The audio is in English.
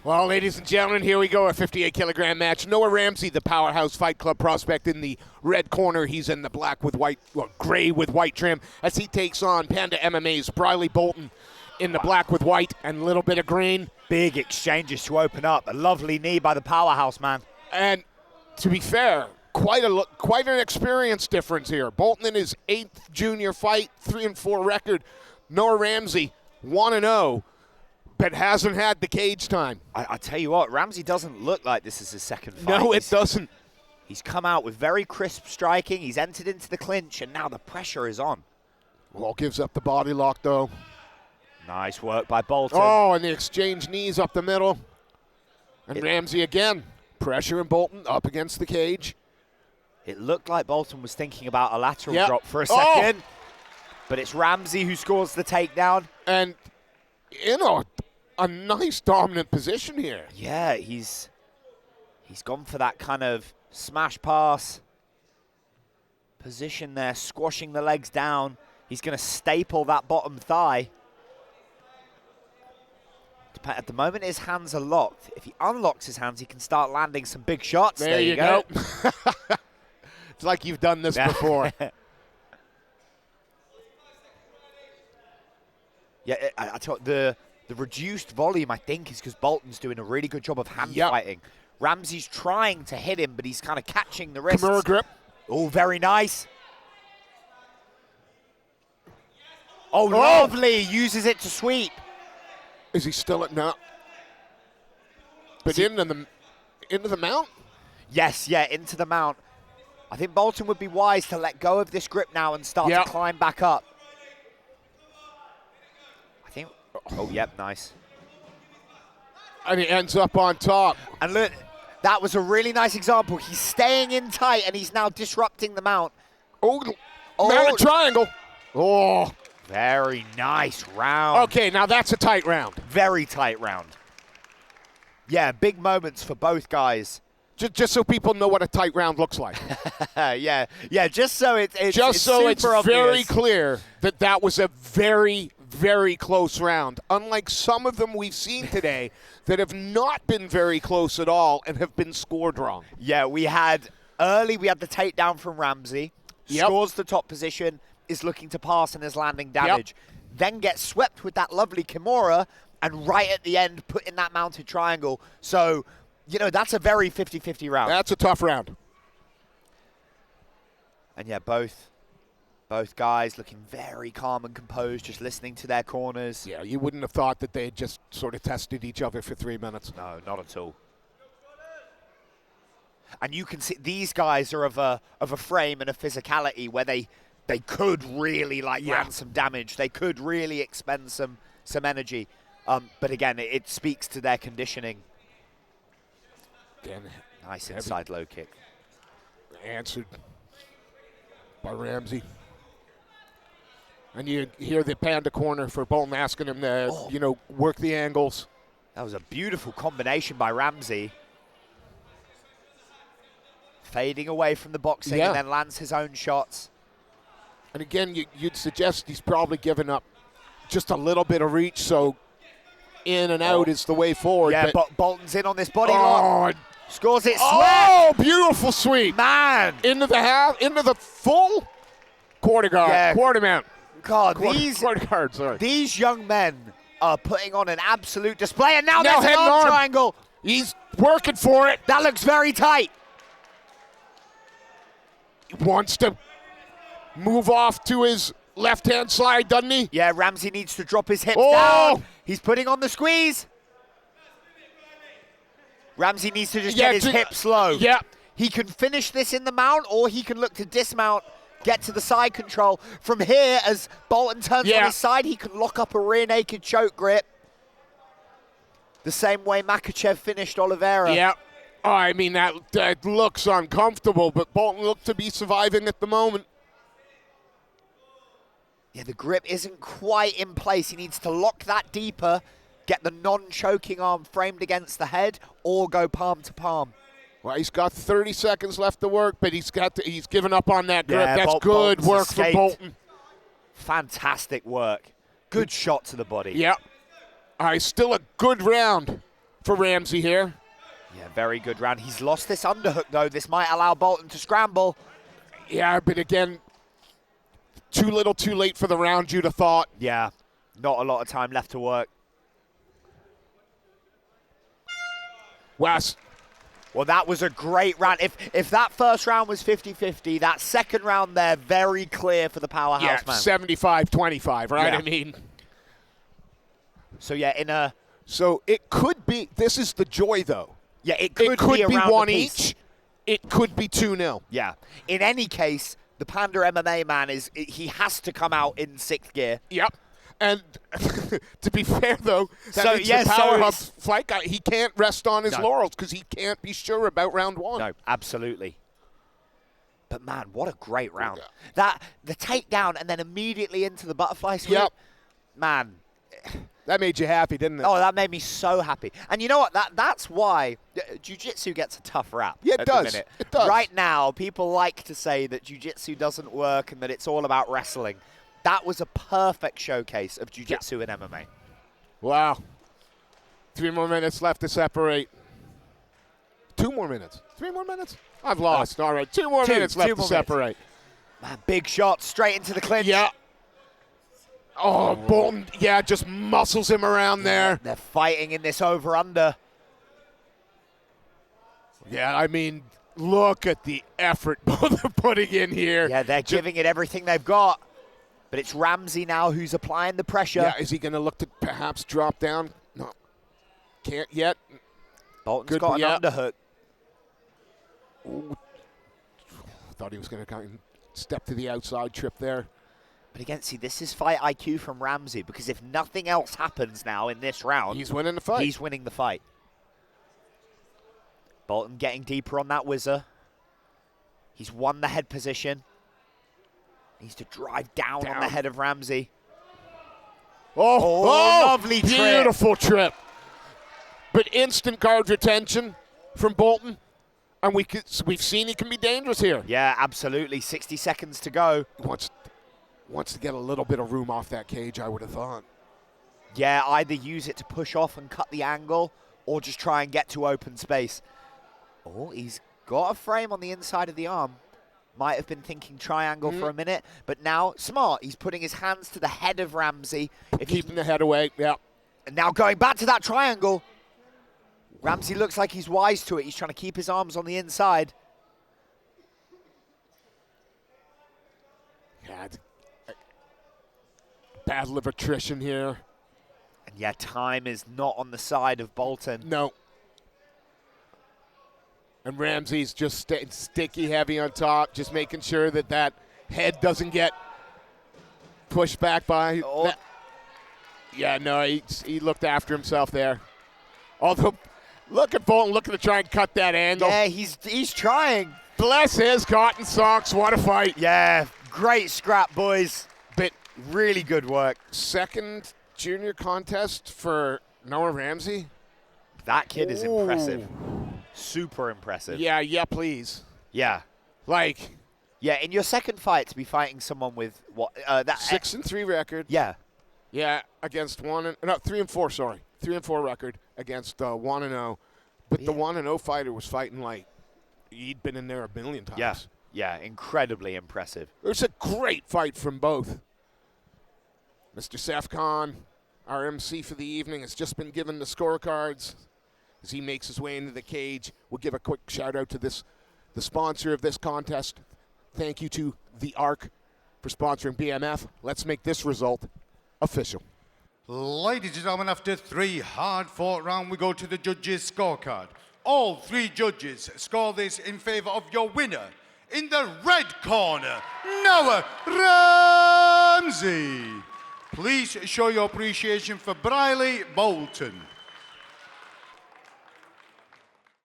Well, ladies and gentlemen, here we go, a 58-kilogram match. Noah Ramsey, the Powerhouse Fight Club prospect, in the red corner. He's in the black with white, well, gray with white trim, as he takes on Panda MMA's Bryley Boulton in the black with white and a little bit of green. Big exchanges to open up. A lovely knee by the Powerhouse man. And to be fair, quite an experience difference here. Boulton in his 8th junior fight, 3-4 record. Noah Ramsey, 1-0. But hasn't had the cage time. I tell you what, Ramsey doesn't look like this is his second fight. No, it doesn't. He's come out with very crisp striking. He's entered into the clinch, and now the pressure is on. Well, gives up the body lock, though. Nice work by Boulton. Oh, and the exchange knees up the middle. And Ramsey again. Pressure and Boulton up against the cage. It looked like Boulton was thinking about a lateral drop for a second. But it's Ramsey who scores the takedown. And, you know, a nice dominant position here. Yeah, he's gone for that kind of smash pass position there, squashing the legs down. He's going to staple that bottom thigh. At the moment, his hands are locked. If he unlocks his hands, he can start landing some big shots. There you go. It's like you've done this before. Yeah, I tell you, the reduced volume, I think, is because Boulton's doing a really good job of hand fighting. Ramsey's trying to hit him, but he's kind of catching the wrists. Kimura grip. Oh, very nice. Oh, lovely. Uses it to sweep. Is he still at now? But into the mount? Yes, yeah, into the mount. I think Boulton would be wise to let go of this grip now and start to climb back up. I think. Oh, yep, nice. And he ends up on top. And look, that was a really nice example. He's staying in tight, and he's now disrupting the mount. Mounted triangle. Oh. Very nice round. Okay, now that's a tight round. Very tight round. Yeah, big moments for both guys. Just so people know what a tight round looks like. yeah, just so it's very clear that that was a very, very close round. Unlike some of them we've seen today that have not been very close at all and have been scored wrong. Yeah, we had the takedown from Ramsey. Scores the top position, is looking to pass and is landing damage. Then gets swept with that lovely Kimura, and right at the end, put in that mounted triangle. So, you know, that's a very 50-50 round. That's a tough round. And yeah, both guys looking very calm and composed, just listening to their corners. Yeah, you wouldn't have thought that they had just sort of tested each other for 3 minutes. No, not at all. And you can see these guys are of a frame and a physicality where they could really land some damage. They could really expend some energy. But again, it speaks to their conditioning. Again, nice inside low kick. Answered by Ramsey. And you hear the Panda corner for Boulton asking him to, work the angles. That was a beautiful combination by Ramsey. Fading away from the boxing and then lands his own shots. And again, you'd suggest he's probably given up just a little bit of reach, so in and out is the way forward. Yeah, but Bolton's in on this body lock. Scores it. Oh, beautiful sweep. Man. Into the full quarter guard. Yeah. Quarter mount. God, quarter guard, sorry. These young men are putting on an absolute display, and now there's an arm triangle. He's working for it. That looks very tight. He wants to move off to his left-hand side, doesn't he? Yeah, Ramsey needs to drop his hips down. He's putting on the squeeze. Ramsey needs to just get his hips low. Yeah. He can finish this in the mount, or he can look to dismount, get to the side control. From here, as Boulton turns on his side, he can lock up a rear naked choke grip. The same way Makhachev finished Oliveira. Yeah. Oh, I mean, that looks uncomfortable, but Boulton looked to be surviving at the moment. Yeah, the grip isn't quite in place. He needs to lock that deeper, get the non-choking arm framed against the head, or go palm to palm. Well, he's got 30 seconds left to work, but he's given up on that grip. Yeah, that's good work for Boulton. Fantastic work. Good shot to the body. Yeah. All right, still a good round for Ramsey here. Yeah, very good round. He's lost this underhook, though. This might allow Boulton to scramble. Yeah, but again, too little, too late for the round, you'd have thought. Yeah, not a lot of time left to work. Wes. Well, that was a great round. If that first round was 50-50, that second round there, very clear for the powerhouse man. 75-25, right? Yeah. I mean. So, yeah, So it could be, this is the joy, though. Yeah, it could be around one apiece. each. It could be 2-0. Yeah. In any case, the Panda MMA man, he has to come out in 6th gear. Yep. And to be fair, though, so, the powerhouse fight guy, he can't rest on his laurels because he can't be sure about round 1. No, absolutely. But, man, what a great round. Yeah. The takedown and then immediately into the butterfly sweep. Yep. Man. That made you happy, didn't it? Oh, that made me so happy. And you know what? That's why jiu-jitsu gets a tough rap. Yeah, it does. The minute. It does. Right now, people like to say that jiu-jitsu doesn't work and that it's all about wrestling. That was a perfect showcase of jiu-jitsu and MMA. Wow. 3 more minutes left to separate. 2 more minutes. 3 more minutes? I've lost. All right, 2 more minutes left to separate. Man, big shot straight into the clinch. Yeah. Oh, Boulton, just muscles him around there. They're fighting in this over-under. Yeah, I mean, look at the effort both are putting in here. Yeah, they're giving it everything they've got. But it's Ramsey now who's applying the pressure. Yeah, is he going to look to perhaps drop down? No, can't yet. Bolton's got an underhook. Ooh. Thought he was going to step to the outside trip there. But again, see, this is fight IQ from Ramsey because if nothing else happens now in this round, he's winning the fight. He's winning the fight. Boulton getting deeper on that whizzer. He's won the head position. Needs to drive down on the head of Ramsey. Oh, lovely trip. Beautiful trip. But instant guard retention from Boulton. And we've seen he can be dangerous here. Yeah, absolutely. 60 seconds to go. Wants to get a little bit of room off that cage, I would have thought. Yeah, either use it to push off and cut the angle or just try and get to open space. Oh, he's got a frame on the inside of the arm. Might have been thinking triangle for a minute, but now, smart. He's putting his hands to the head of Ramsey. Keeping the head away, yeah. And now going back to that triangle. Ramsey looks like he's wise to it. He's trying to keep his arms on the inside. Yeah, it's a battle of attrition here. And yeah, time is not on the side of Boulton. No. And Ramsey's just staying sticky heavy on top, just making sure that head doesn't get pushed back by. Oh. Yeah, no, he looked after himself there. Although, look at Boulton looking to try and cut that angle. Yeah, he's trying. Bless his cotton socks. What a fight. Yeah, great scrap, boys. But really good work. Second junior contest for Noah Ramsey. That kid is impressive. Super impressive. Yeah, please. Yeah. Yeah, in your second fight to be fighting someone with what? That 6-3 record. Yeah. Yeah, against 3-4, sorry. 3-4 record against 1-0. But the 1-0 fighter was fighting like he'd been in there a million times. Yeah, incredibly impressive. It was a great fight from both. Mr. Safkan, our MC for the evening, has just been given the scorecards. As he makes his way into the cage, we'll give a quick shout out to the sponsor of this contest. Thank you to The Arc for sponsoring BMF. Let's make this result official. Ladies and gentlemen, after 3 hard-fought rounds, we go to the judges' scorecard. All 3 judges score this in favor of your winner. In the red corner, Noah Ramsey. Please show your appreciation for Bryley Boulton.